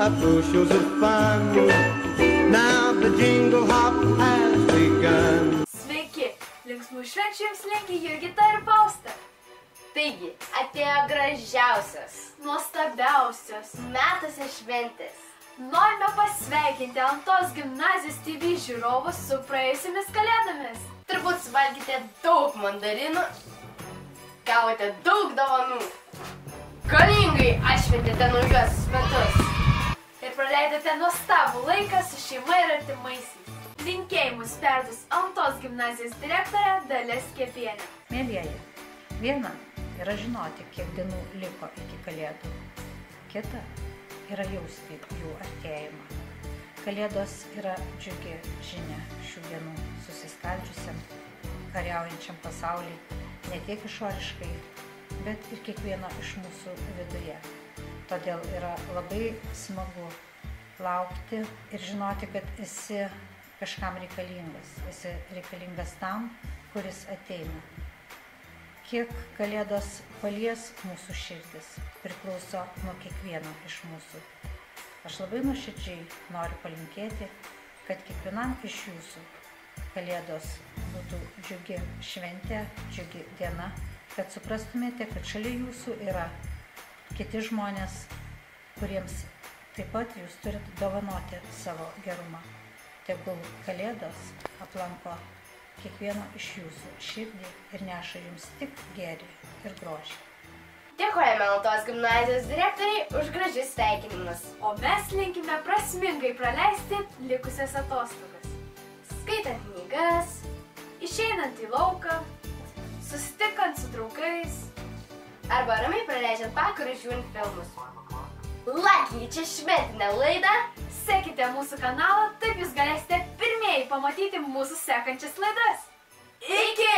a bushels of fun. Now the jingle hop has begun. Sveiki, linksmų švenčių jums linki Jurgita ir Fausta. Taigi, atėjo gražiausias, Nuostabiausios. metuose šventės. Norime pasveikinti Alantos gimnazijos TV žiūrovus su praėjusiamis kalėdomis. Turbūt suvalgėte daug mandarinų, gavote daug dovanų, galingai atšventėte naujuosius metus Ir praleidote nuostabų laiką su šeima ir artimaisiais. Linkėjimus perduos Alantos gimnazijos direktorė Dalia Skiepienė. Mėlyjeji, viena yra žinoti, kiek dienų liko iki kalėdų. Kita yra jausti jų artėjimą. Kalėdos yra džiugi žinia šių dienų susiskaldžiusiam, kariaujančiam pasauliui, ne tiek išoriškai, bet ir kiekvieno iš mūsų viduje. Todėl yra labai smagu laukti ir žinoti, kad esi kažkam reikalingas. Esi reikalingas tam, kuris ateina. Kiek kalėdos palies mūsų širdis priklauso nuo kiekvieno iš mūsų. Aš labai nuoširdžiai noriu palinkėti, kad kiekvienam iš jūsų kalėdos būtų džiugi šventė, džiugi diena, kad suprastumėte, kad šalia jūsų yra kiti žmonės, kuriems taip pat jūs turite dovanoti savo gerumą. Tegul kalėdos aplanko kiekvieno iš jūsų širdį ir neša jums tik gėrį ir grožį. Dėkojame Alantos gimnazijos direktoriai už gražius sveikinimus. O mes linkime prasmingai praleisti likusias atostogas. Skaitant knygas, išeinant į lauką, susitikant su draugais. Arba ramiai praleidžiant vakarus žiūrint filmus. Lakiai čia šventinę laidą. Sekite mūsų kanalą, taip jūs galėsite pirmieji pamatyti mūsų sekančias laidas. Iki!